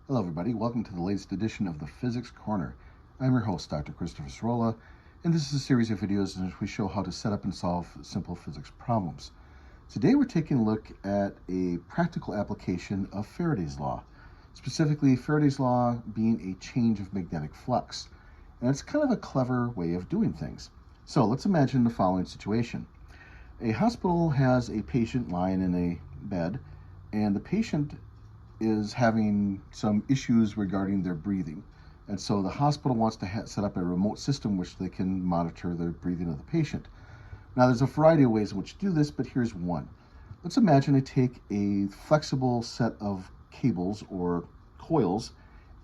Hello everybody, welcome to the latest edition of the Physics Corner. I'm your host, Dr. Christopher Sorolla, and this is a series of videos in which we show how to set up and solve simple physics problems. Today we're taking a look at a practical application of Faraday's law, specifically Faraday's law being a change of magnetic flux. And it's kind of a clever way of doing things. So let's imagine the following situation. A hospital has a patient lying in a bed, and the patient is having some issues regarding their breathing. And so the hospital wants to set up a remote system which they can monitor the breathing of the patient. Now there's a variety of ways in which to do this, but here's one. Let's imagine I take a flexible set of cables or coils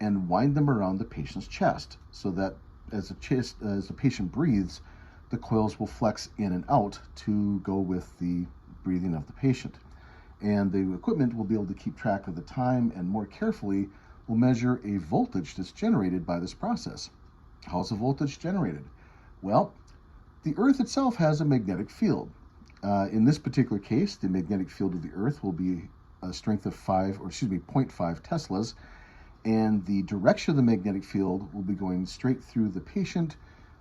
and wind them around the patient's chest so that as the patient breathes, the coils will flex in and out to go with the breathing of the patient. And the equipment will be able to keep track of the time and more carefully will measure a voltage that's generated by this process. How's the voltage generated? Well, the Earth itself has a magnetic field. In this particular case, the magnetic field of the Earth will be a strength of 0.5 Teslas, and the direction of the magnetic field will be going straight through the patient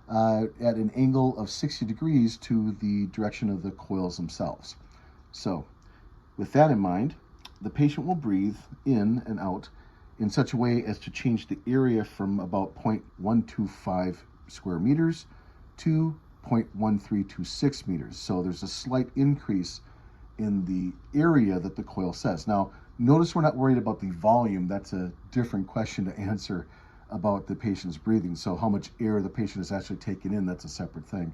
at an angle of 60 degrees to the direction of the coils themselves. So, with that in mind, the patient will breathe in and out in such a way as to change the area from about 0.125 square meters to 0.1326 meters. So there's a slight increase in the area that the coil says. Now, notice we're not worried about the volume. That's a different question to answer about the patient's breathing. So how much air the patient is actually taking in, that's a separate thing.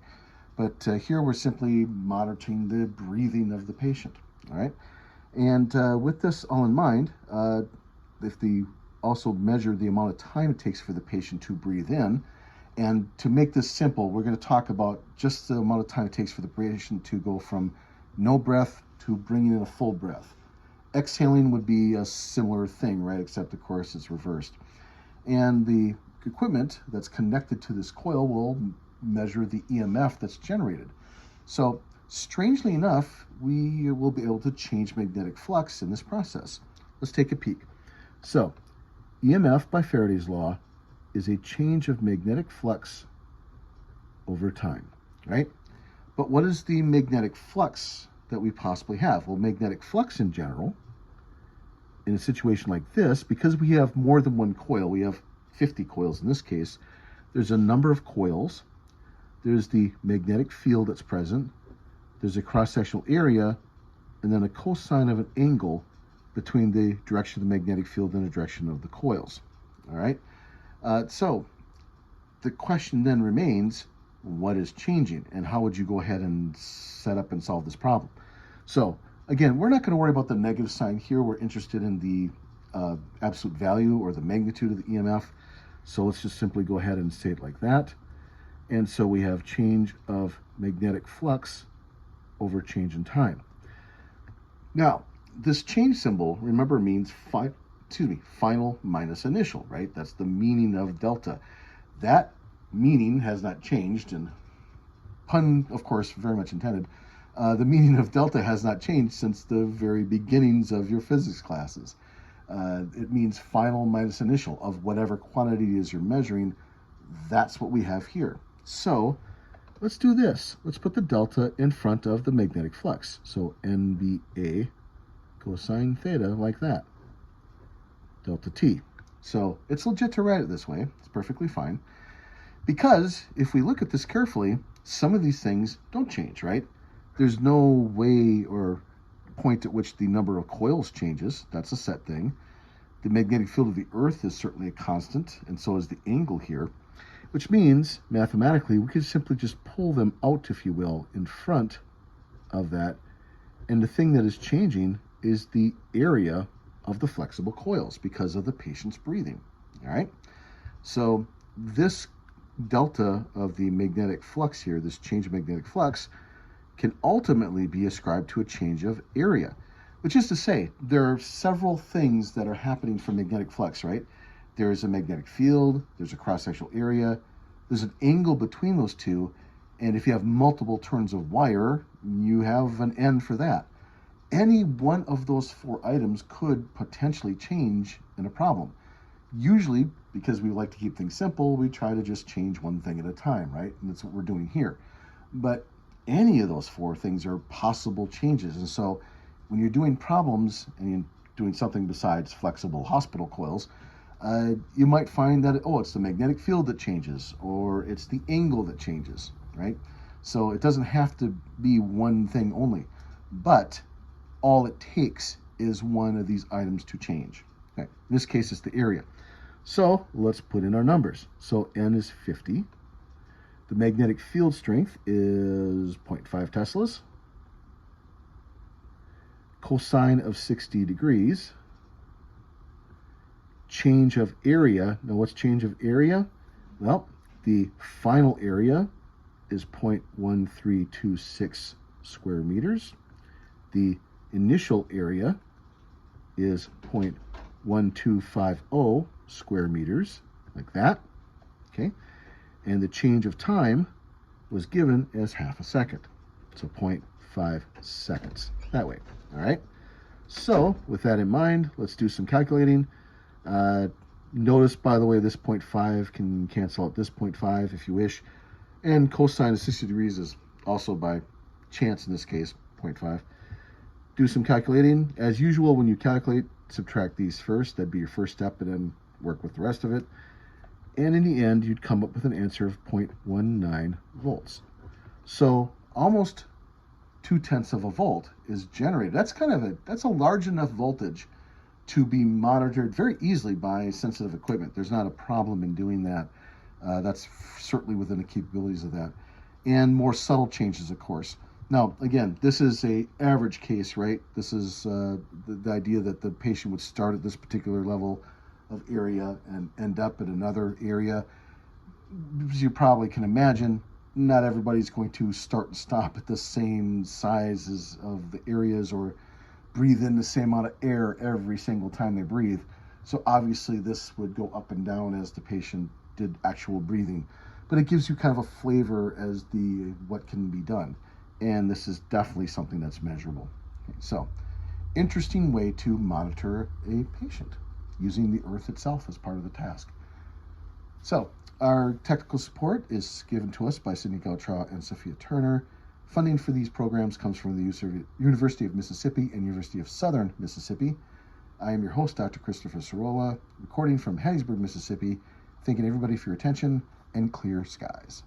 But here we're simply monitoring the breathing of the patient. All right, and with this all in mind, if they also measure the amount of time it takes for the patient to breathe in, and to make this simple, we're going to talk about just the amount of time it takes for the patient to go from no breath to bringing in a full breath. Exhaling would be a similar thing, right, except of course it's reversed. And the equipment that's connected to this coil will measure the EMF that's generated. So strangely enough, we will be able to change magnetic flux in this process. Let's take a peek. So, EMF by Faraday's law is a change of magnetic flux over time, right? But what is the magnetic flux that we possibly have? Well, magnetic flux in general, in a situation like this, because we have more than one coil, we have 50 coils in this case, there's a number of coils, there's the magnetic field that's present, there's a cross-sectional area, and then a cosine of an angle between the direction of the magnetic field and the direction of the coils. All right? So the question then remains, what is changing? And how would you go ahead and set up and solve this problem? So again, we're not going to worry about the negative sign here. We're interested in the absolute value or the magnitude of the EMF. So let's just simply go ahead and say it like that. And so we have change of magnetic flux over change in time. Now, this change symbol, remember, means final minus initial, right? That's the meaning of delta. That meaning has not changed, and pun, of course, very much intended. The meaning of delta has not changed since the very beginnings of your physics classes. It means final minus initial of whatever quantity it is you're measuring. That's what we have here. So let's do this. Let's put the delta in front of the magnetic flux. So NBA cosine theta, like that. Delta T. So it's legit to write it this way. It's perfectly fine. Because if we look at this carefully, some of these things don't change, right? There's no way or point at which the number of coils changes. That's a set thing. The magnetic field of the Earth is certainly a constant, and so is the angle here. Which means, mathematically, we could simply just pull them out, if you will, in front of that. And the thing that is changing is the area of the flexible coils because of the patient's breathing. All right? So this delta of the magnetic flux here, this change of magnetic flux, can ultimately be ascribed to a change of area. Which is to say, there are several things that are happening from magnetic flux, right? There's a magnetic field, there's a cross-sectional area, there's an angle between those two, and if you have multiple turns of wire, you have an end for that. Any one of those four items could potentially change in a problem. Usually, because we like to keep things simple, we try to just change one thing at a time, right? And that's what we're doing here. But any of those four things are possible changes. And so when you're doing problems and you're doing something besides flexible hospital coils, you might find that, it's the magnetic field that changes, or it's the angle that changes, right? So it doesn't have to be one thing only, but all it takes is one of these items to change. Okay. In this case, it's the area. So let's put in our numbers. So N is 50. The magnetic field strength is 0.5 teslas. Cosine of 60 degrees. Change of area. Now what's change of area? Well, the final area is 0.1326 square meters. The initial area is 0.1250 square meters, like that. Okay. And the change of time was given as half a second. So 0.5 seconds, that way. All right. So with that in mind, let's do some calculating. Notice, by the way, this 0.5 can cancel out this 0.5 if you wish. And cosine of 60 degrees is also by chance in this case, 0.5. Do some calculating. As usual, when you calculate, subtract these first. That'd be your first step, and then work with the rest of it. And in the end, you'd come up with an answer of 0.19 volts. So almost 0.2 of a volt is generated. That's a large enough voltage to be monitored very easily by sensitive equipment. There's not a problem in doing that. That's certainly within the capabilities of that. And more subtle changes, of course. Now, again, this is an average case, right? This is the idea that the patient would start at this particular level of area and end up at another area. As you probably can imagine, not everybody's going to start and stop at the same sizes of the areas or breathe in the same amount of air every single time they breathe. So obviously this would go up and down as the patient did actual breathing, but it gives you kind of a flavor as the what can be done. And this is definitely something that's measurable. Okay, so interesting way to monitor a patient using the earth itself as part of the task. So our technical support is given to us by Sidney Gautraw and Sophia Turner. Funding for these programs comes from the University of Mississippi and University of Southern Mississippi. I am your host, Dr. Christopher Cirola, recording from Hattiesburg, Mississippi, thanking everybody for your attention and clear skies.